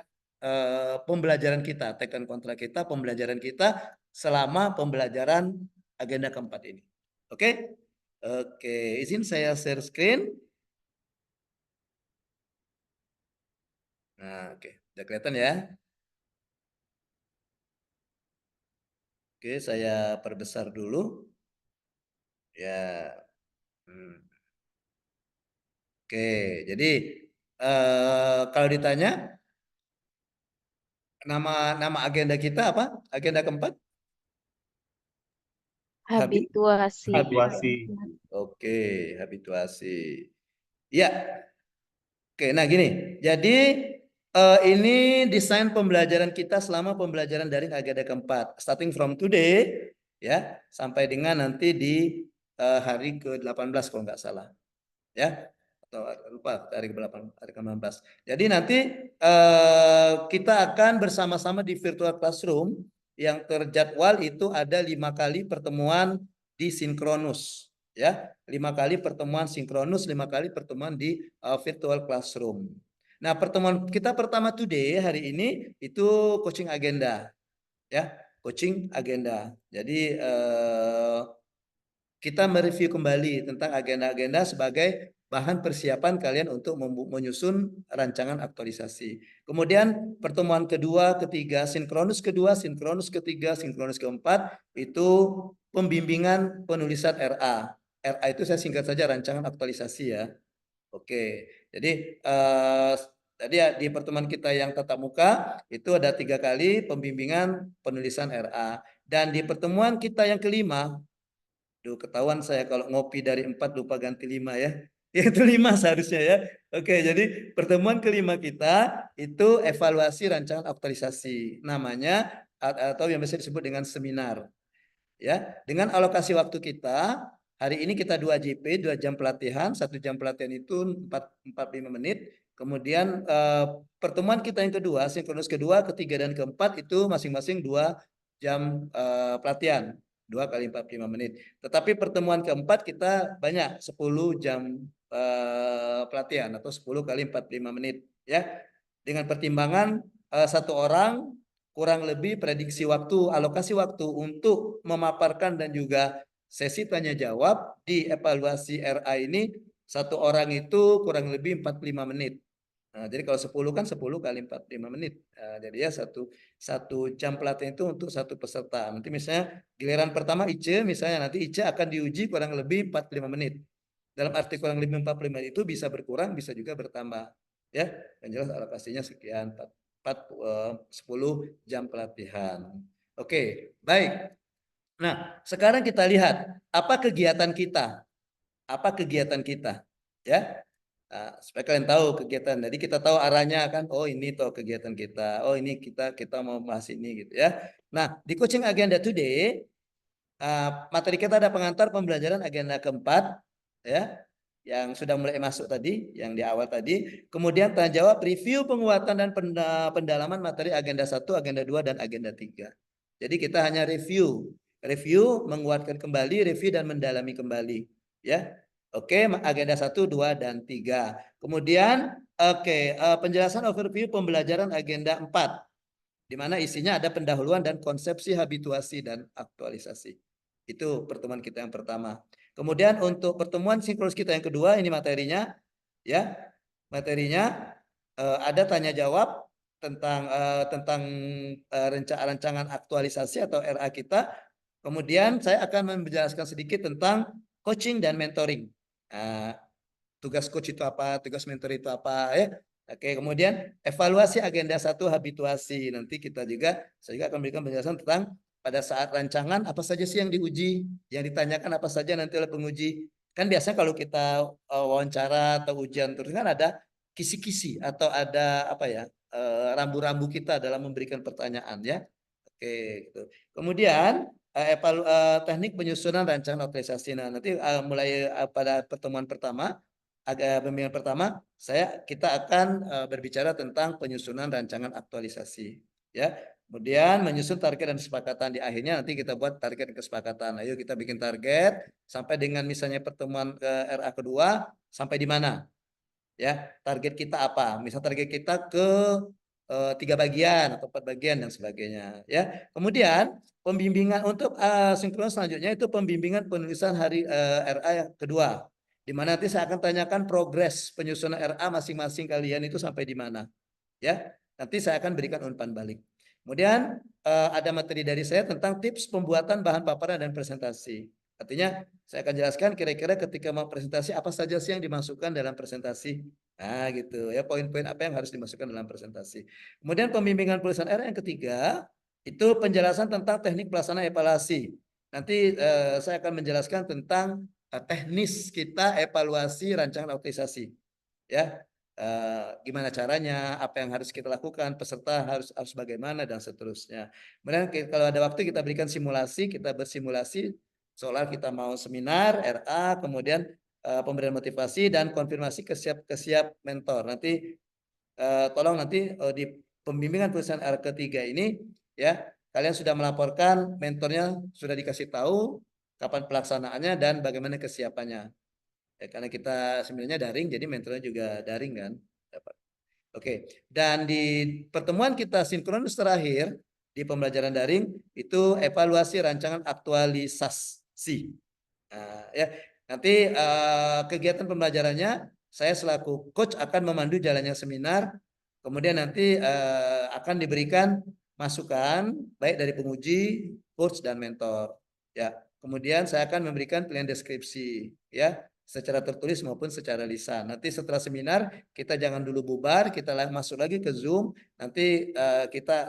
pembelajaran kita, tekan kontra kita, pembelajaran kita selama pembelajaran agenda keempat ini. Oke, oke, izin saya share screen. Nah, oke, udah kelihatan ya. Oke, saya perbesar dulu. Ya. Oke, jadi kalau ditanya nama agenda kita apa? Agenda keempat? Habituasi. Habituasi. Oke, habituasi. Ya. Oke, nah gini. Jadi ini desain pembelajaran kita selama pembelajaran daring agenda keempat. Starting from today ya, sampai dengan nanti di hari ke-18 kalau nggak salah. Ya. Atau lupa hari ke-8, hari ke-19. Jadi nanti kita akan bersama-sama di virtual classroom yang terjadwal itu ada 5 kali pertemuan di sinkronus. Ya, 5 kali pertemuan sinkronus, 5 kali pertemuan di virtual classroom. Nah, pertemuan kita pertama today hari ini itu coaching agenda, ya, coaching agenda. Jadi kita mereview kembali tentang agenda-agenda sebagai bahan persiapan kalian untuk menyusun rancangan aktualisasi. Kemudian pertemuan kedua, ketiga, sinkronus kedua, sinkronus ketiga, sinkronus keempat itu pembimbingan penulisan RA. RA itu saya singkat saja rancangan aktualisasi ya. Oke, jadi tadi di pertemuan kita yang tatap muka itu ada 3 kali pembimbingan penulisan RA. Dan di pertemuan kita yang kelima, ketahuan saya kalau ngopi dari 4 lupa ganti 5 ya. Itu 5 seharusnya ya. Oke, jadi pertemuan kelima kita itu evaluasi rancangan aktualisasi. Namanya atau yang biasa disebut dengan seminar. Ya, dengan alokasi waktu kita hari ini kita 2 JP, 2 jam pelatihan, 1 jam pelatihan itu 45 menit. Kemudian pertemuan kita yang kedua, sinkronus kedua, ketiga dan keempat itu masing-masing 2 jam pelatihan. 2 kali 45 menit. Tetapi pertemuan keempat kita banyak 10 jam pelatihan atau 10 kali 45 menit ya. Dengan pertimbangan 1 orang kurang lebih prediksi waktu, alokasi waktu untuk memaparkan dan juga sesi tanya jawab di evaluasi RA ini 1 orang itu kurang lebih 45 menit. Nah, jadi kalau 10 kan 10 kali 45 menit. Nah, jadi ya satu jam pelatihan itu untuk 1 peserta. Nanti misalnya giliran pertama ICE, misalnya nanti ICE akan diuji kurang lebih 45 menit. Dalam arti kurang lebih 45 menit itu bisa berkurang, bisa juga bertambah. Ya, yang jelas alokasinya sekian 10 jam pelatihan. Oke, baik. Nah, sekarang kita lihat apa kegiatan kita. Apa kegiatan kita? Ya. Nah, supaya kalian tahu kegiatan. Jadi kita tahu arahnya kan. Oh, ini tuh kegiatan kita. Oh, ini kita mau bahas ini gitu ya. Nah, di coaching agenda today materi kita ada pengantar pembelajaran agenda keempat ya, yang sudah mulai masuk tadi, yang di awal tadi. Kemudian tanya jawab, review penguatan dan pendalaman materi agenda 1, agenda 2 dan agenda 3. Jadi kita hanya review, menguatkan kembali, review dan mendalami kembali ya. Oke, agenda 1, 2 dan 3. Kemudian penjelasan overview pembelajaran agenda 4 di mana isinya ada pendahuluan dan konsepsi habituasi dan aktualisasi. Itu pertemuan kita yang pertama. Kemudian untuk pertemuan sinkronus kita yang kedua, ini materinya ya. Materinya ada tanya jawab tentang rancangan aktualisasi atau RA kita. Kemudian saya akan menjelaskan sedikit tentang coaching dan mentoring. Tugas coach itu apa, tugas mentor itu apa ya. Oke, kemudian evaluasi agenda 1 habituasi. Nanti saya juga akan memberikan penjelasan tentang pada saat rancangan apa saja sih yang diuji, yang ditanyakan apa saja nanti oleh penguji. Kan biasanya kalau kita wawancara atau ujian terus kan ada kisi-kisi atau ada apa ya, rambu-rambu kita dalam memberikan pertanyaan ya. Oke, gitu. Kemudian teknik penyusunan rancangan aktualisasi. Nah, nanti mulai pada pertemuan pertama, pembimbingan pertama, kita akan berbicara tentang penyusunan rancangan aktualisasi. Ya, Kemudian menyusun target dan kesepakatan di akhirnya nanti kita buat target dan kesepakatan. Ayo kita bikin target sampai dengan misalnya pertemuan ke RA kedua sampai di mana? Ya, target kita apa? Misal target kita ke 3 bagian atau 4 bagian dan sebagainya. Ya, kemudian pembimbingan untuk sinkron selanjutnya itu pembimbingan penulisan hari RA yang kedua. Di mana nanti saya akan tanyakan progres penyusunan RA masing-masing kalian itu sampai di mana. Ya, nanti saya akan berikan umpan balik. Kemudian ada materi dari saya tentang tips pembuatan bahan paparan dan presentasi. Artinya saya akan jelaskan kira-kira ketika mau presentasi apa saja sih yang dimasukkan dalam presentasi. Nah gitu ya, poin-poin apa yang harus dimasukkan dalam presentasi. Kemudian pembimbingan penulisan RA yang ketiga itu penjelasan tentang teknik pelaksanaan evaluasi. Nanti saya akan menjelaskan tentang teknis kita evaluasi rancangan autorisasi. Ya, gimana caranya, apa yang harus kita lakukan, peserta harus bagaimana dan seterusnya. Kemudian kalau ada waktu kita berikan simulasi, kita bersimulasi seolah kita mau seminar RA, kemudian pemberian motivasi dan konfirmasi ke siap mentor. Nanti tolong nanti di pembimbingan penulisan RA ketiga ini ya, kalian sudah melaporkan, mentornya sudah dikasih tahu kapan pelaksanaannya dan bagaimana kesiapannya. Ya, karena kita sebenarnya daring, jadi mentornya juga daring kan. Oke, dan di pertemuan kita sinkronus terakhir di pembelajaran daring itu evaluasi rancangan aktualisasi. Nah, ya, nanti kegiatan pembelajarannya saya selaku coach akan memandu jalannya seminar. Kemudian nanti akan diberikan masukan baik dari penguji, coach dan mentor. Ya, kemudian saya akan memberikan pilihan deskripsi, ya, secara tertulis maupun secara lisan. Nanti setelah seminar kita jangan dulu bubar, kita masuk lagi ke Zoom. Nanti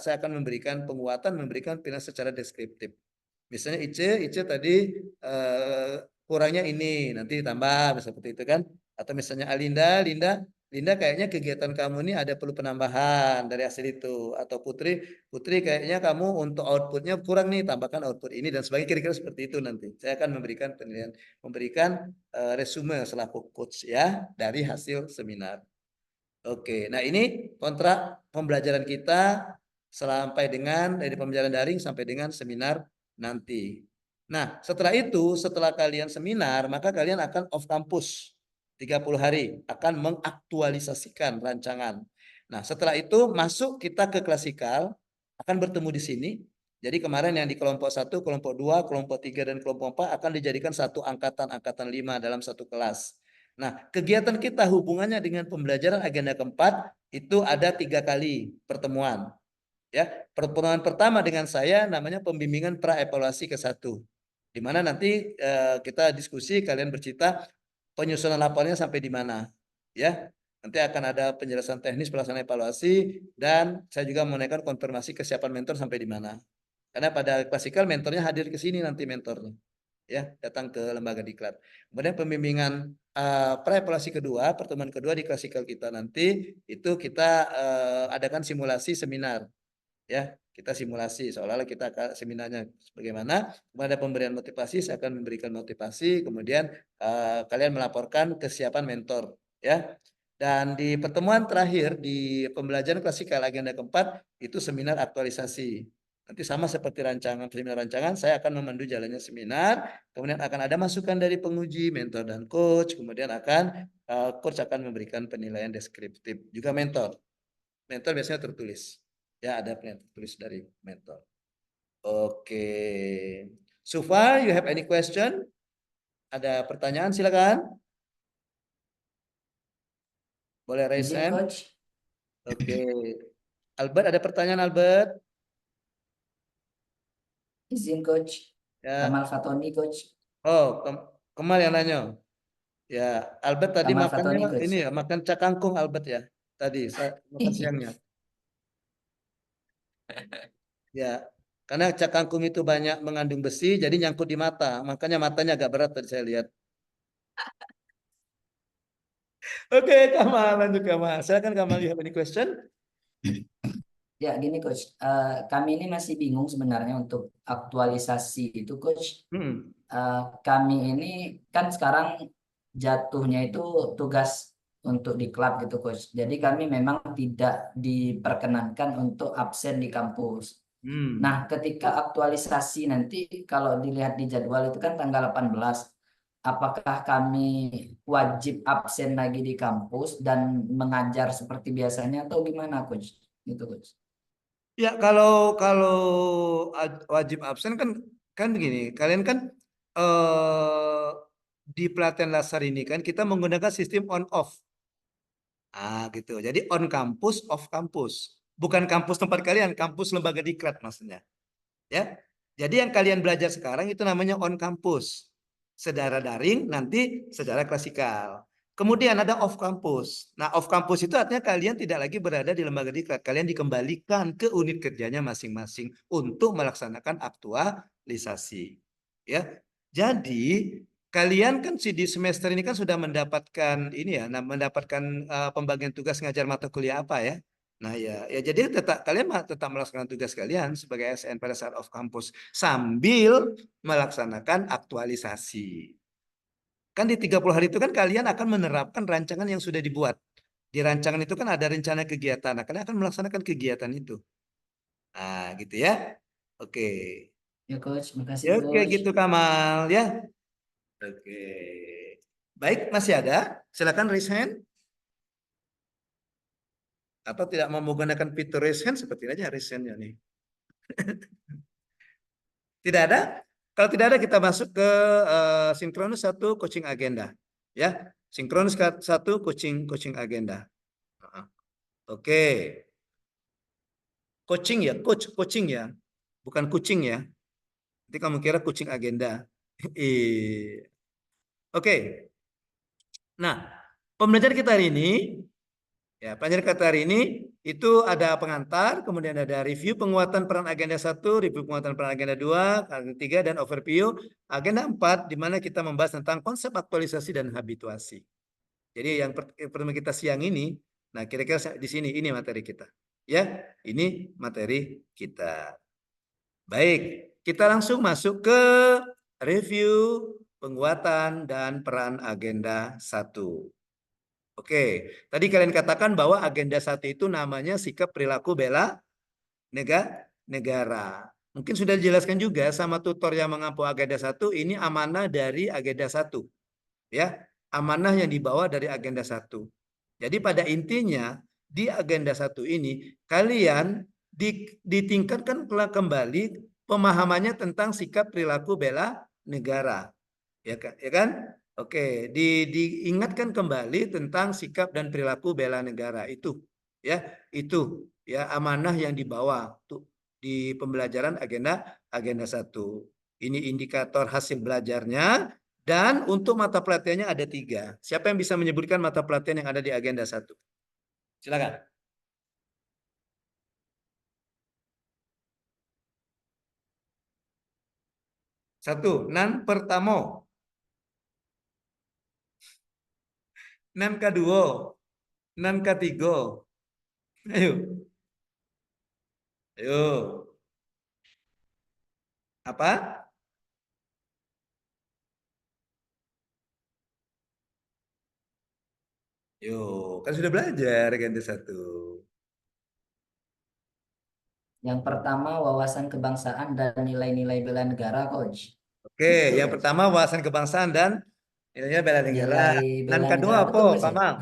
saya akan memberikan penguatan, memberikan pilihan secara deskriptif. Misalnya Ice tadi kurangnya ini, nanti tambah seperti itu kan. Atau misalnya Linda kayaknya kegiatan kamu ini ada perlu penambahan dari hasil itu. Atau Putri kayaknya kamu untuk outputnya kurang nih, tambahkan output ini dan sebagainya, kira-kira seperti itu nanti. Saya akan memberikan penilaian, memberikan resume selaku coach ya dari hasil seminar. Oke, nah ini kontrak pembelajaran kita sampai dengan dari pembelajaran daring sampai dengan seminar nanti. Nah, setelah itu, setelah kalian seminar, maka kalian akan off campus 30 hari, akan mengaktualisasikan rancangan. Nah, setelah itu masuk kita ke klasikal, akan bertemu di sini. Jadi kemarin yang di kelompok 1, kelompok 2, kelompok 3, dan kelompok 4 akan dijadikan satu angkatan 5 dalam satu kelas. Nah, kegiatan kita hubungannya dengan pembelajaran agenda keempat itu ada 3 kali pertemuan. Ya, pertemuan pertama dengan saya namanya pembimbingan pra evaluasi ke-1. Di mana nanti kita diskusi, kalian bercerita penyusunan laporannya sampai di mana. Ya, nanti akan ada penjelasan teknis pelaksanaan evaluasi dan saya juga menaikkan konfirmasi kesiapan mentor sampai di mana. Karena pada klasikal mentornya hadir ke sini nanti mentornya. Ya, datang ke lembaga diklat. Kemudian pembimbingan pra-evaluasi kedua, pertemuan kedua di klasikal kita nanti itu kita adakan simulasi seminar. Ya, kita simulasi seolah-olah kita seminarnya bagaimana. Kemudian ada pemberian motivasi, saya akan memberikan motivasi, kemudian kalian melaporkan kesiapan mentor, ya. Dan di pertemuan terakhir di pembelajaran klasikal agenda keempat itu seminar aktualisasi. Nanti sama seperti seminar rancangan, saya akan memandu jalannya seminar, kemudian akan ada masukan dari penguji, mentor dan coach, kemudian coach akan memberikan penilaian deskriptif, juga mentor. Mentor biasanya tertulis. Ya, ada penilaian tertulis dari mentor. Oke. So far, you have any question? Ada pertanyaan, silakan. Boleh raise hand. Coach. Oke. Albert, ada pertanyaan Albert? Izin coach. Ya. Kamal Fatoni coach. Oh, Kemal yang nanya. Ya, Albert tadi Kamal makannya Fatoni, ini ya, makan cak kangkung Albert ya. Tadi makan siangnya. Ya, karena cak kangkung itu banyak mengandung besi, jadi nyangkut di mata. Makanya matanya agak berat tadi saya lihat. Oke, Kamal, lanjut Kamal. Silakan Kamal, you have any question? Ya, gini coach, kami ini masih bingung sebenarnya untuk aktualisasi itu coach. Kami ini kan sekarang jatuhnya itu tugas untuk di klub gitu coach. Jadi kami memang tidak diperkenankan untuk absen di kampus. Nah, ketika aktualisasi nanti kalau dilihat di jadwal itu kan tanggal 18. Apakah kami wajib absen lagi di kampus dan mengajar seperti biasanya atau gimana, Coach? Gitu, Coach. Ya, kalau wajib absen kan begini, kalian kan di pelatihan dasar ini kan kita menggunakan sistem on off. Gitu. Jadi on kampus, off kampus. Bukan kampus tempat kalian, kampus lembaga diklat maksudnya. Ya. Jadi yang kalian belajar sekarang itu namanya on kampus. Secara daring, nanti secara klasikal. Kemudian ada off kampus. Nah, off kampus itu artinya kalian tidak lagi berada di lembaga diklat. Kalian dikembalikan ke unit kerjanya masing-masing untuk melaksanakan aktualisasi. Ya. Jadi, kalian kan di semester ini kan sudah mendapatkan ini ya, mendapatkan pembagian tugas ngajar mata kuliah apa ya. Nah ya jadi kalian tetap melaksanakan tugas kalian sebagai ASN pada saat off kampus sambil melaksanakan aktualisasi. Kan di 30 hari itu kan kalian akan menerapkan rancangan yang sudah dibuat. Di rancangan itu kan ada rencana kegiatan. Nah, kalian akan melaksanakan kegiatan itu. Nah, gitu ya. Oke. Ya, Coach. Makasih, Ya, oke Coach. gitu Kamal ya. Oke. Baik, masih ada? Silakan raise hand. Atau tidak mau menggunakan fitur raise hand, seperti aja raise hand-nya nih. Tidak ada? Kalau tidak ada kita masuk ke sinkronus 1 coaching agenda. Ya, sinkronus 1 coaching agenda. Oke. Coaching ya, coaching ya. Bukan kucing ya. Nanti kamu kira kucing agenda. Oke. Nah, pembelajaran kita hari ini ya, pelajaran kita hari ini itu ada pengantar, kemudian ada review penguatan peran agenda 1, review penguatan peran agenda 2, agenda 3, dan overview agenda 4, di mana kita membahas tentang konsep aktualisasi dan habituasi. Jadi yang pertama kita siang ini, nah kira-kira di sini, ini materi kita. Ya, ini materi kita. Baik, kita langsung masuk ke review penguatan dan peran agenda 1. Oke, tadi kalian katakan bahwa agenda 1 itu namanya sikap perilaku bela negara. Mungkin sudah dijelaskan juga sama tutor yang mengampu agenda 1, ini amanah dari agenda 1. Ya, amanah yang dibawa dari agenda 1. Jadi pada intinya di agenda 1 ini kalian ditingkatkan kembali pemahamannya tentang sikap perilaku bela negara. Ya kan? Oke, diingatkan kembali tentang sikap dan perilaku bela negara itu, ya amanah yang dibawa tuh di pembelajaran agenda 1. Ini indikator hasil belajarnya dan untuk mata pelatihannya ada 3. Siapa yang bisa menyebutkan mata pelatihan yang ada di agenda 1? Silakan. Satu, nan pertama. Nan kedua, nan ketiga. Ayo. Apa? Kan sudah belajar agenda 1. Yang pertama wawasan kebangsaan dan nilai-nilai bela negara, Coach. Oke, yang pertama wawasan kebangsaan dan nilainya bela negara. Dan kedua apa, Kamal?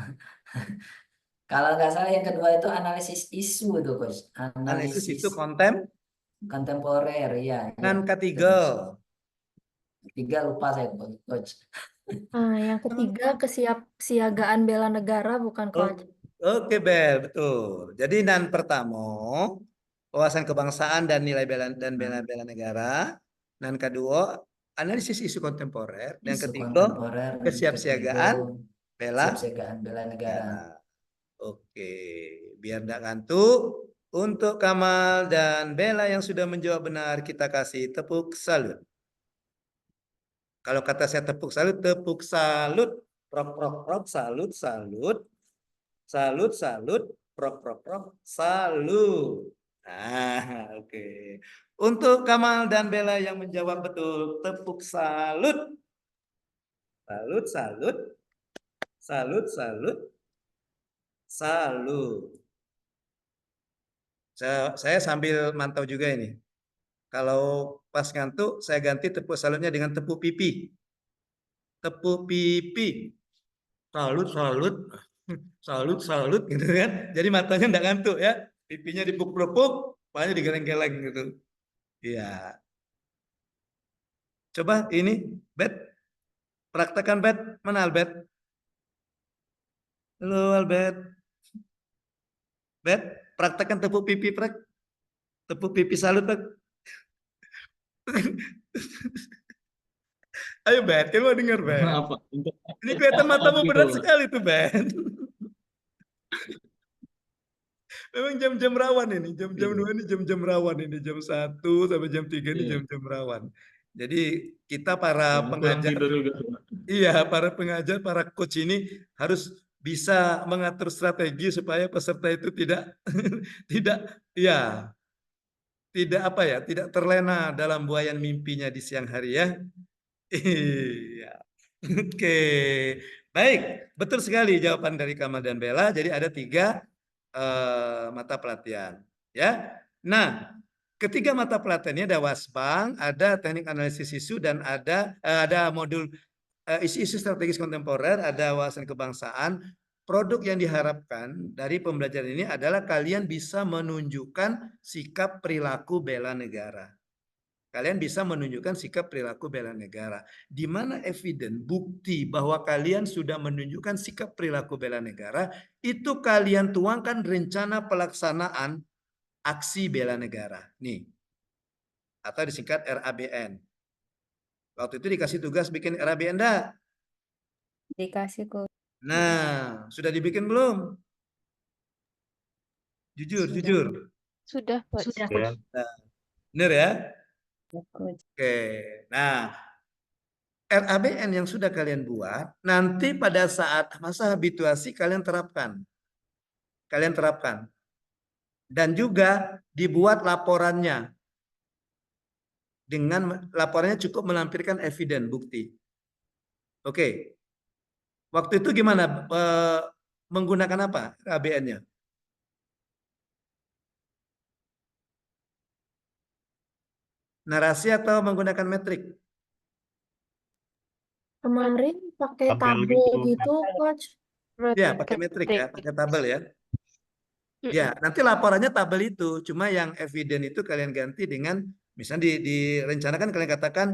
Kalau nggak salah yang kedua itu analisis isu itu, Coach. Analisis isu kontemporer, ya. Dan ketiga. Ketiga lupa saya, Coach. Yang ketiga kesiapsiagaan bela negara, bukan, Coach? Oke, Bel, betul. Jadi nan pertama wawasan kebangsaan dan nilai bela negara. Dan kedua analisis isu kontemporer. Dan ketiga kesiapsiagaan bela negara. Oke, biar tidak ngantuk. Untuk Kamal dan Bella yang sudah menjawab benar, kita kasih tepuk salut. Kalau kata saya tepuk salut, prok, prok, prok, salut, salut, salut, salut, prok, prok, prok, salut. Nah, oke. Untuk Kamal dan Bella yang menjawab betul, tepuk salut. Salut, salut, salut, salut, salut. Saya sambil mantau juga ini. Kalau pas ngantuk, saya ganti tepuk salutnya dengan tepuk pipi. Tepuk pipi. Salut, salut. Salut, salut gitu kan. Jadi matanya enggak ngantuk ya. Pipinya dipuk-puk, kepalanya digeleng-geleng gitu. Iya. Coba ini, Bet. Praktekkan, Bet. Mana Albert? Halo, Albert. Bet, praktekkan tepuk pipi, Prek. Tepuk pipi salut, Prek. Ayo, Bet. Kamu mau dengar, Bet? Apa? Ini kelihatan matamu Gitu. berat sekali tuh, Bet. Memang jam-jam rawan ini, jam-jam 2 ini jam-jam rawan ini, jam 1 sampai jam 3 ini Iya. jam-jam rawan. Jadi kita para Kurang pengajar, tidur juga. iya para pengajar, para coach ini harus bisa mengatur strategi supaya peserta itu tidak tidak terlena dalam buayan mimpinya di siang hari ya. Iya. Oke. Baik, betul sekali jawaban dari Kamal dan Bella. Jadi ada 3 mata pelatihan ya. Nah, ketiga mata pelatihannya ada Wasbang, ada teknik analisis isu, dan ada modul isu-isu strategis kontemporer, ada wawasan kebangsaan. Produk yang diharapkan dari pembelajaran ini adalah kalian bisa menunjukkan sikap perilaku bela negara. Kalian bisa menunjukkan sikap perilaku bela negara. Di mana evidence, bukti bahwa kalian sudah menunjukkan sikap perilaku bela negara, itu kalian tuangkan rencana pelaksanaan aksi bela negara. Nih, atau disingkat RABN. Waktu itu dikasih tugas bikin RABN enggak? Dikasih Coach. Nah, sudah dibikin belum? Jujur, Sudah. jujur. Sudah, Coach. Sudah, Ya. Nah, benar ya? Coach. Oke. Nah, RABN yang sudah kalian buat, nanti pada saat masa habituasi kalian terapkan. Kalian terapkan. Dan juga dibuat laporannya. Dengan laporannya cukup melampirkan evidence, bukti. Oke. Waktu itu gimana? Menggunakan apa RABN-nya? Narasi atau menggunakan metrik? Kemarin pakai Tabel tabel gitu. gitu, Coach. Ya, pakai metrik ya, pakai tabel ya. Ya, nanti laporannya tabel itu, cuma yang evidence itu kalian ganti dengan, misalnya direncanakan kalian katakan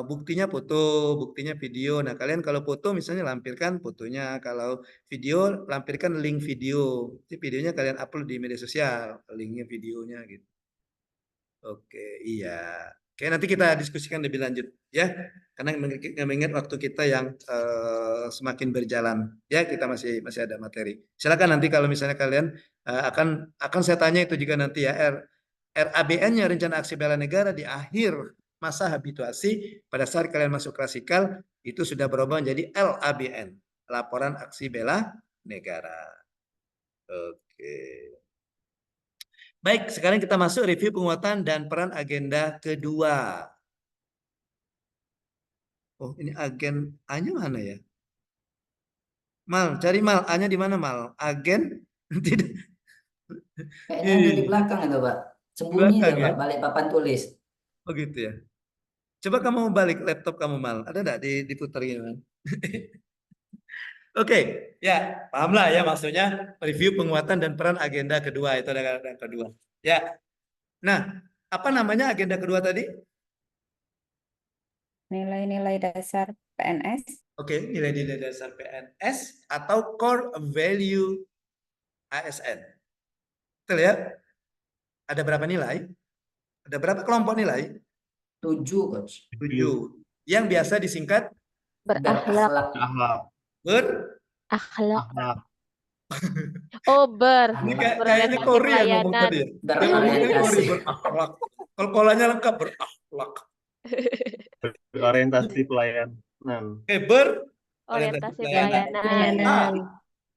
buktinya foto, buktinya video. Nah, kalian kalau foto misalnya lampirkan fotonya, kalau video lampirkan link video. Jadi videonya kalian upload di media sosial, linknya videonya gitu. Oke, iya. Oke, nanti kita diskusikan lebih lanjut ya. Karena mengingat waktu kita yang semakin berjalan, ya kita masih ada materi. Silakan nanti kalau misalnya kalian akan saya tanya itu juga nanti ya. RABN-nya rencana aksi bela negara di akhir masa habituasi pada saat kalian masuk klasikal itu sudah berubah menjadi LABN, laporan aksi bela negara. Oke. Baik, sekarang kita masuk review penguatan dan peran agenda kedua. Oh, ini agen A-nya mana ya? Mal, cari Mal. A-nya di mana, Mal? Agen? Tidak. Kayaknya ada di belakang itu, Pak. Sembunyi Belakang deh, ya? Pak, balik papan tulis. Oh gitu ya. Coba kamu balik laptop kamu, Mal. Ada enggak diputar gini, Mal? Oke, ya pahamlah ya maksudnya review penguatan dan peran agenda kedua, itu ada yang kedua. Ya, nah apa namanya agenda kedua tadi? Nilai-nilai dasar PNS. Oke, nilai-nilai dasar PNS atau core value ASN. Betul ya? Ada berapa nilai? Ada berapa kelompok nilai? 7, Coach. 7. Yang biasa disingkat Berakhlak. Akhlak. Akhlak. Akhlak. Oh, Ini kayaknya berorientasi Kori yang ngomong pelayanan. tadi ya. Kori Berorientasi. berakhlak. Kalau kolanya lengkap berakhlak. Orientasi pelayanan. Orientasi pelayanan.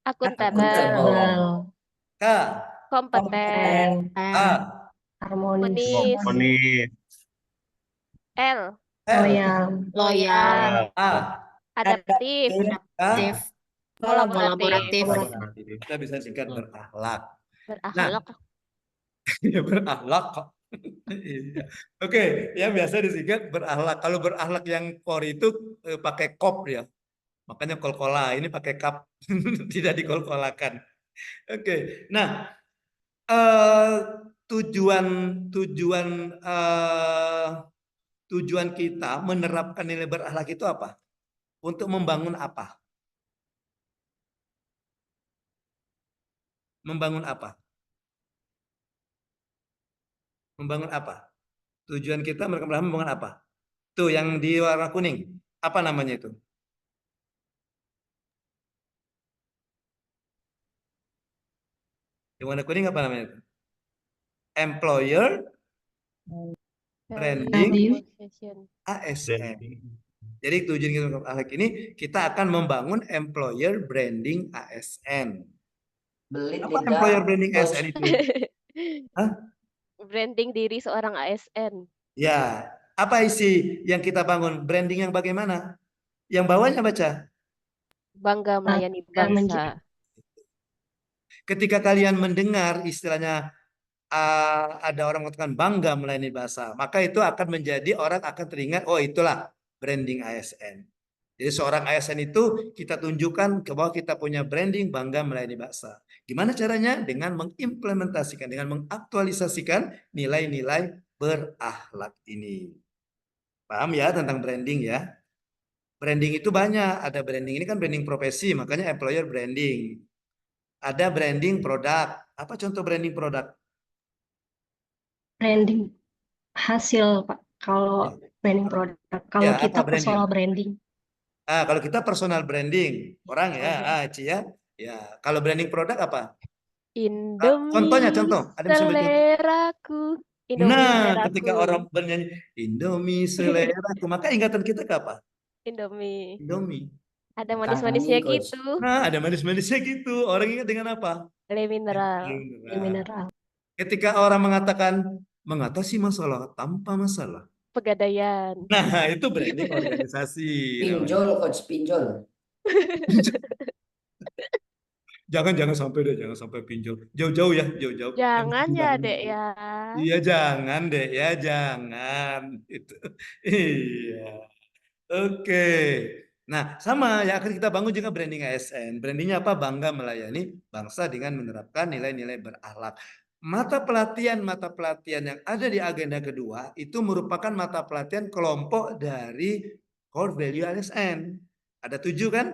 Akuntabel. K. Kompeten. harmonis, Harmonis. L. loyal, A. Adaptif. Adaptif. Kolaboratif. Kolaboratif. Kita bisa singkat berakhlak. Berakhlak. Ya berakhlak kok. Iya. Oke, yang biasa disingkat berakhlak. Kalau berakhlak yang core itu pakai kop ya. Makanya kol-kola, ini pakai kap. Tidak dikol-kolakan. Oke. Nah, eh, tujuan tujuan tujuan kita menerapkan nilai berakhlak itu apa? Untuk membangun apa? Membangun apa? Membangun apa? Tujuan kita membangun apa? Tuh yang di warna kuning. Apa namanya itu? Yang warna kuning apa namanya itu? Employer Branding ASN. Jadi tujuan kita akhlak ini kita akan membangun employer branding ASN. Belit Apa lidah, employer branding Coach. ASN itu? Hah? Branding diri seorang ASN. Ya, apa isi yang kita bangun? Branding yang bagaimana? Yang bawahnya baca. Bangga melayani bangsa. Ketika kalian mendengar istilahnya ada orang mengatakan bangga melayani bahasa, maka itu akan menjadi orang akan teringat, oh itulah branding ASN. Jadi seorang ASN itu kita tunjukkan ke bahwa kita punya branding bangga melayani bahasa. Gimana caranya? Dengan mengimplementasikan, dengan mengaktualisasikan nilai-nilai berakhlak ini. Paham ya tentang branding ya? Branding itu banyak. Ada branding ini kan branding profesi, makanya employer branding. Ada branding produk. Apa contoh branding produk? Branding hasil, Pak. Kalau branding produk, kalau Ya, apa kita branding? personal branding. Kalau kita personal branding, orang ya, Ci ya. Ya, kalau branding produk apa? Indomie Contohnya, contoh. Ada yang bisa beri contoh? seleraku. Indomie Nah, seleraku. ketika orang bernyanyi Indomie seleraku, maka ingatan kita ke apa? Indomie. Indomie. Ada manis-manisnya Coach. gitu. Nah, ada manis-manisnya gitu. Orang ingat dengan apa? Le mineral. Mineral. Ketika orang mengatakan mengatasi masalah tanpa masalah. Pegadaian. Nah, itu branding organisasi. Pinjol, Coach, pinjol. Jangan sampai deh, jangan sampai pinjol. Jauh-jauh ya, jauh-jauh. Jangan Yang ya, penting Dek jangan. ya. Iya, jangan deh ya, jangan. Itu. Iya. Oke. Nah, sama yang akan kita bangun juga branding ASN. Brandingnya apa? Bangga melayani bangsa dengan menerapkan nilai-nilai berakhlak. Mata pelatihan yang ada di agenda kedua itu merupakan mata pelatihan kelompok dari core value ASN. Ada 7 kan?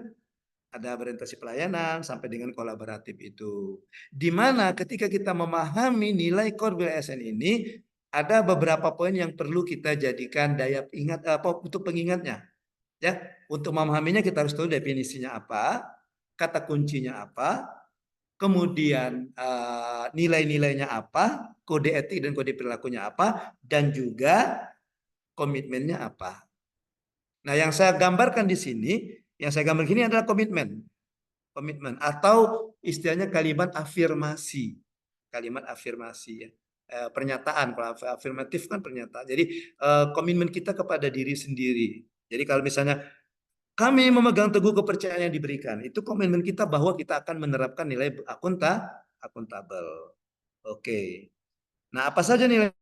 Ada orientasi pelayanan sampai dengan kolaboratif itu. Di mana ketika kita memahami nilai core value ASN ini, ada beberapa poin yang perlu kita jadikan daya ingat untuk pengingatnya. Ya, untuk memahaminya kita harus tahu definisinya apa, kata kuncinya apa, kemudian nilai-nilainya apa, kode etik dan kode perilakunya apa, dan juga komitmennya apa. Nah, yang saya gambarkan di sini, adalah komitmen. Komitmen atau istilahnya kalimat afirmasi. Kalimat afirmasi ya. Pernyataan, kalau afirmatif kan pernyataan. Jadi komitmen kita kepada diri sendiri. Jadi kalau misalnya kami memegang teguh kepercayaan yang diberikan, itu komitmen kita bahwa kita akan menerapkan nilai akuntabel. Oke. Nah, apa saja nilai